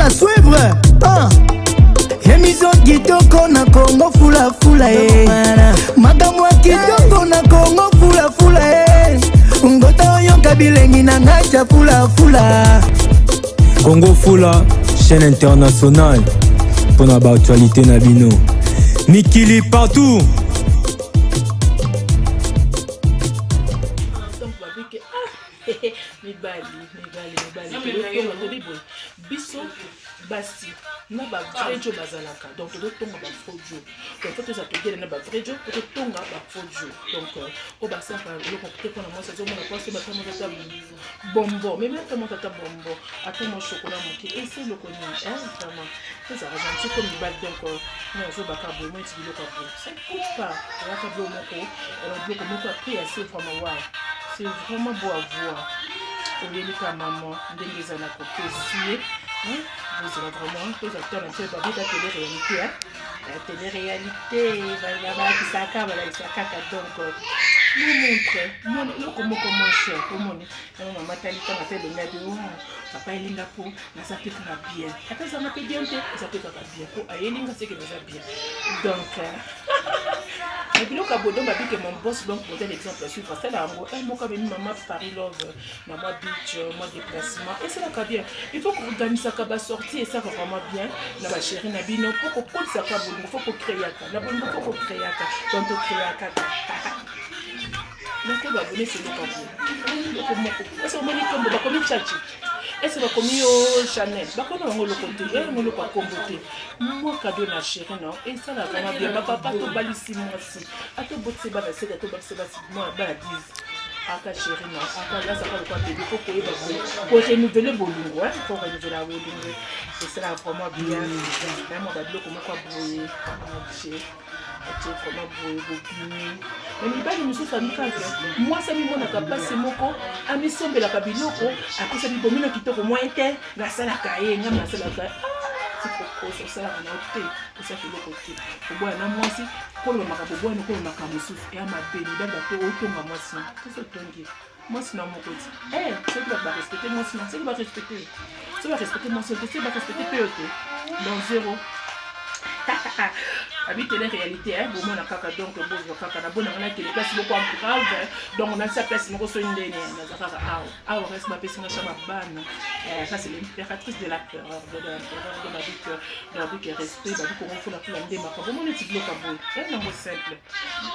à suivre. Émission kitoko na Congo fula fula makambo kitoko na Congo fula fula ngota oyoka bilengi na ngacha fula fula. Congo Fula, chaîne internationale pour la actualité Nabino. Mikili partout. Biso basi na ba frejo bazalaka donc to tonga ba frejo donc to za togele na ba frejo to tonga ba frejo donc o ba sa pa le ko te kona mo sa zo mo na kwa se ba kama ta bombo mais même comment ta bombo ata mo chocolat mo ki et c'est le connu vraiment ça raison c'est comme ba donc na zo ba ka bo mo ti le ko bo ça coûte pas la ka bo mo ko donc mo ko prix assez vraiment wow c'est vraiment beau à voir. Olelika maman ndenge za na kopesier vous allez vraiment tous acteurs un peu babi ta télé-réalité la télé-réalité va qui saka voilà qui saka donc nous montre comment cher comment maman Talita m'a fait le nez de papa elinga po na ça fait na bien ata ça m'a fait bien ça fait bien po ayelinga c'est que ça bien donc et puis le cabodon m'a dit que mon boss donc pour l'exemple sur parce que là moi quand même maman Paris Love maman beach moi déplacement et c'est là que bien il faut qu'on gagne ça va sortir et ça va vraiment bien la ma chérie Nabino pour qu'on pose ça cabodon faut qu'on crée la bonne faut qu'on crée donc on crée donc va abonner sur le cabodon parce que moi les comme va comme tchatchi est-ce que va comme yo Chanel va comme on le côté on le pas comboter moi cadeau na chérie non et ça là vraiment bien papa to balisi moi si ato botse ba c'est ato botse ba si moi ba 10 aka chérie non aka là ça va le quoi bébé pour renouveler bolungo pour renouveler la bolungo et ça là vraiment bien même on va dire comment quoi brouiller comment brouiller mais il pas de monsieur famille moi ça me monaka passe moko ami sombe la kabiloko après ça bi bomino kitoko moins te na sala kaye ngam na sala kaye c'est pourquoi ça là on a opté pour ça que le côté pour boire na moi si pour le makabobo boire no pour le makamusu et ma belle baba to otonga moi si tout ça tongi moi si na mon côté c'est que va respecter moi si c'est que va respecter ça va respecter moi si c'est va respecter POT dans zéro habite la réalité bon on a kaka donc bon kaka na bona na télé place beaucoup en grave donc on a sa place moko so ndene na kaka ah reste ma personne na chama ban ça c'est l'impératrice de la peur de ma vie que respect ba ko on faut la plan ndema ka bon on est bloqué bon c'est un simple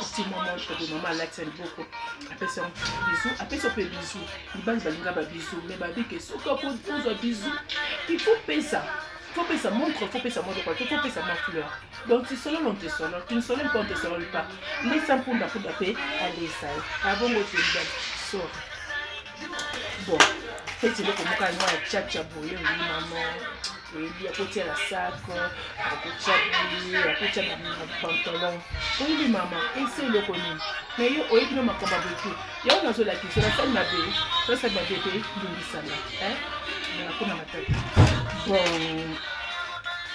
petit moment de maman là c'est beaucoup après ça bisous après ça peut bisous il base balinga ba bisous mais ba dit que ce qu'on pose bisous il faut payer ça. Faut payer sa montre, faut payer sa montre, faut payer sa fleur. Donc si solo on te solo, tu ne solo pas on te solo pas. Les 100 pour la paix, allez ça. Avant moi tu me sort. Bon, c'est le comme quand moi tchatcha boye maman. Il y a côté la sac, à côté de pantalon. Oui maman, et c'est le connu. Mais yo oyi no makamba beaucoup. Yo na zo la question, ça m'a bé. Ça m'a bé donc ça là. Na kuna matata. Bon,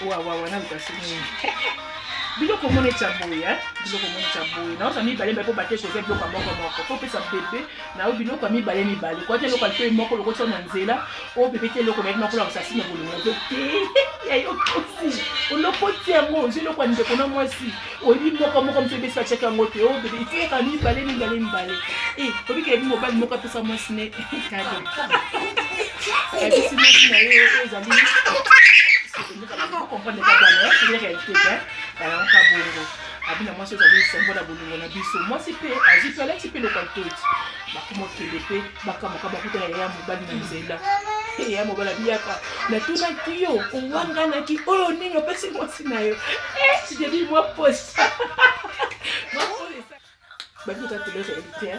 ouais, na bikasi. Biloko mone chaboye, biloko mone chaboye. Na osa mi balé ba ko baté chez biloko moko. Ko pesa bébé, na o biloko mi balé. Ko te loko alpe moko loko so na nzela, o bébé te loko meko la sa sima bolongo te. Ya yo kosi. O loko ti ngo, je loko ndi ko na mwasi. O bi moko mpe sa cheka ngote, o bébé ti ka mi balé. Ko bi ke bi mobile moko pesa mwasi ne. Et puis sinon tu n'as eu aux amis vous comprenez pas bien c'est la réalité alors on ka bongo abina moi chose ali sembo na bongo na biso moi si pe azi pe la ti pe le contact ba ko mo kelepe ba ka mo ka ba kuta ya mobali na nzela ya mobali biaka na tuna kiyo uwanga na ki oyo ningo pesi mo sinayo si je dis moi poste moi ba kuta tele réalité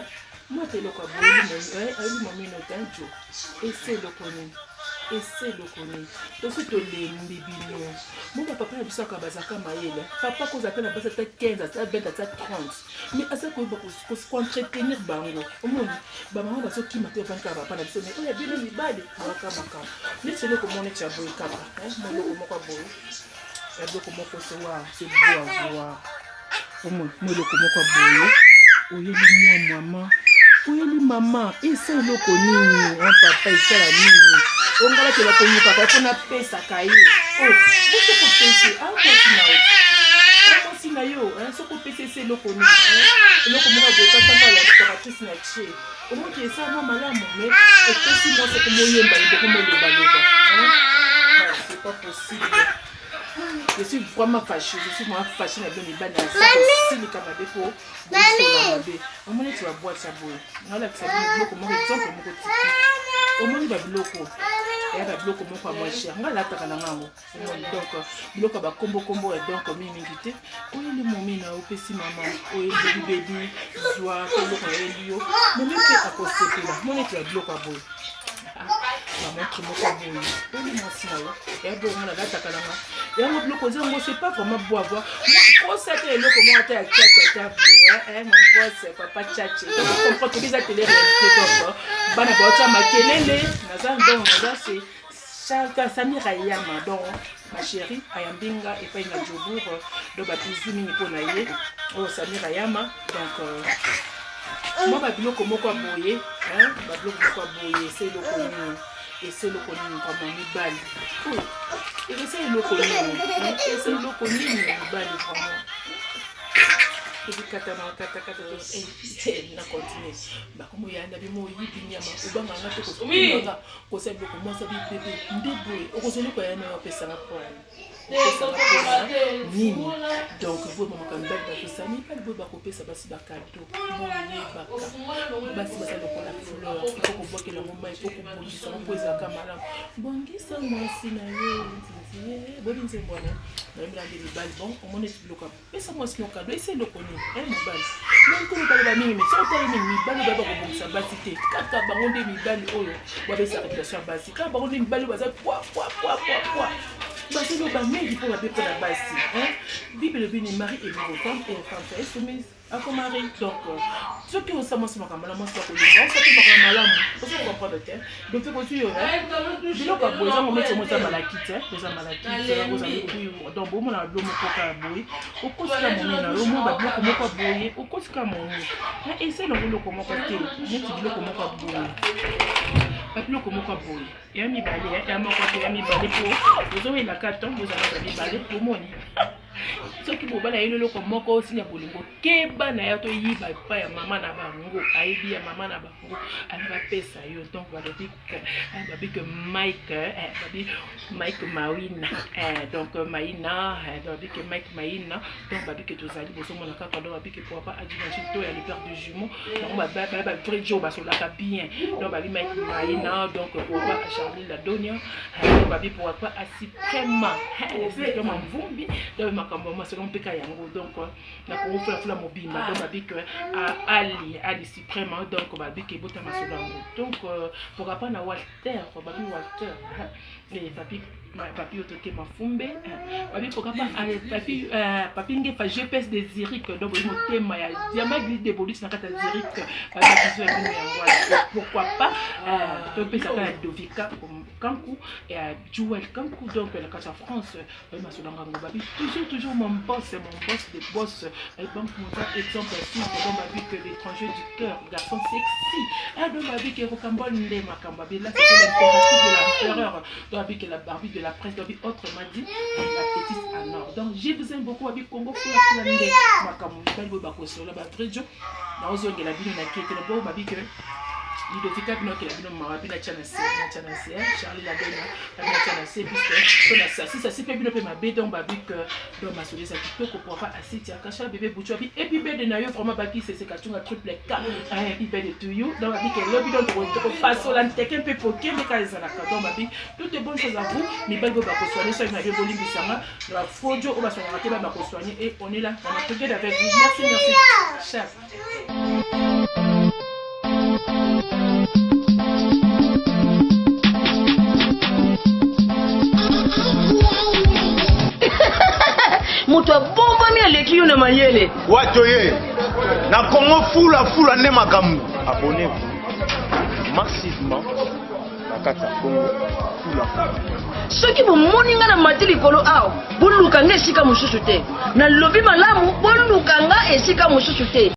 moi te le ko bongo mais ali mami no tanjo et c'est le connu. Donc c'est les bibino. Mon papa a dit ça quand bazaka maïla. Papa cause à la base à 15 à 20 à 30. Mais à ça qu'on se entretenir bango. Au monde, maman va se qui m'a fait un cava pas d'absolu. On a bien les balles. Mais c'est le comment on est chabou cava. Mon loco mon cabo. Et donc comment faut se voir, c'est beau à voir. Au monde, mon loco mon cabo. Oui, moi maman. Oui, maman, et c'est le connu, un papa, et c'est la nuit. ongala ke la komuka ka pona pesa ka ye oh bose ko pese a ko sina yo so ko pese se loko ni loko mo ka bota tanga la decoratrice na che o mo ke sa no malamu mais e pesi mo se ko moyemba e ko mo le baloba c'est pas possible. Je suis vraiment fâchée, fâchée avec les bandes. C'est le canapé pour au moins tu vas boire ça boire. On a ça bloc mon exemple mon petit. Au moins il va bloquer. Et va bloquer mon pas moins cher. On va ta na ngango. Donc bloc ba combo et donc mimingité. O ile momina o pesi maman, o ile baby, joie, combo ko elio. Mon mec à côté là. Mon tu va bloquer boire. Maman qui m'a pas boire. O ile moi si là. Et bon on a ta kalanga. Et on bloque aux hommes, c'est pas comment boire. Moi, pour ça, c'est le comment tu as tchatché, mon boss, papa tchatché. Donc, on comprend que les télé-réalités, donc, Banabocha, ma télé, donc, là, c'est Chaka Samira Yama, donc, ma chérie, Ayambinga, et pas une adjobour, donc, ma piscine, mini ponaye, oh, Samira Yama, donc, moi, ma bloc, comment quoi boyer, hein, ma bloc, comment boyer, c'est le connu. Et c'est le connu vraiment mi bali. Oui. Et c'est le connu. Et c'est le connu mi bali vraiment. Et puis kata et na continuer. Ba comme il y a un abimo yibi nyama ubanga ngate ko ubanga ko se bloco mo sa bi bébé ndebo o ko se le ko yana pesa na kwa. Nini donc vous maman quand belle ba ça ni pas le ba couper ça basi ba cadeau bon ni ba basi ba le pour la fleur il faut qu'on voit que le moment il faut qu'on bouge ça on pose la caméra bongisa moi si na yo bon c'est bon même là des balles bon on monte le cap mais ça moi c'est le cadeau et c'est le connu un balle même que le balle ba mingi mais ça on t'a mingi balle ba ko bon ça basité kata ba on des balle oyo ba ba sa réputation basique ba on des balle ba ça quoi parce que le bamé pour la paix pour la base Bible béni Marie et Bible et quand elle soumise à son mari donc ce qui on s'amuse ma caméra moi c'est pas ça qui ma caméra parce qu'on comprend le terme donc c'est continuer je l'ai pas besoin on met sur moi ça malakite les malakite vous avez donc bon on a l'homme pour ka boy au cause la monina au monde ba bloc comment pas boyer au cause ka mon et c'est le bloc comment pas té je te bloc comment pas boyer papilo comment quoi boy et ami balé et ami quoi ami balé pour vous avez la carte vous avez balé pour moni ce qui boba na yelo ko moko sinya bolingo keba na yato yiba pa ya mama na bango aibi ya mama na bango anga pesa yo donc va dire que Mike Mawina donc Maïna donc que Mike Maïna donc va dire que tous ali boso mona kaka donc va dire que pour pas adjuvant to ya le père de jumeau donc va vrai job sur la bien donc va dire Mike Maïna donc pour pas Charlie la Donia donc va dire pour pas suprêmement c'est comme un vumbi donc makambo selon peka yango donc na ko fula mobimba donc babi que ali suprême donc babi que bota masolango donc pour pas na Walter et papi otoke mafumbe babi pour pas papi nge fa GPS des Ziric donc mo tema ya diamant glisse de police na kata Ziric pourquoi pas donc pesa ka Dovika Kankou et Joël Kankou donc la kata France masolango babi toujours mon boss des boss et bon pour exemple si on m'a vu que l'étranger du cœur garçon sexy donc m'a vu que Rocambole ndé makamba là c'était l'impératrice de la terreur donc avec la Barbie de la presse donc autrement dit la petite à nord donc j'ai besoin beaucoup avec Congo pour la ndé makamba bali ba ko sur la ba très jo na ozonge la bino na kete na bo m'a vu que Lidovika bino ke la bino marabi na chanase Charlie la bena na chanase puisque ça si ça c'est bino pe mabe donc babi que donc ma solisa kitoko pour pas asiti akasha bébé butu abi et puis bébé na yo vraiment baki c'est kachunga triple K et puis bébé to you donc babi que lobi donc to passe la teke un peu poké mais quand ça la donc babi toutes les bonnes choses à vous mais balgo ba ko soigner ça na yo bolimbi sanga la fojo on va soigner ba ko soigner et on est là on va together avec vous merci chef. Moto bomba mi aleki yo na mayele wato ye na Congo fula ne makambo abonnez-vous massivement na kata Congo fula soki bomoninga na mati likolo awa bolukanga esika mosusu te na lobi malamu bolukanga esika mosusu te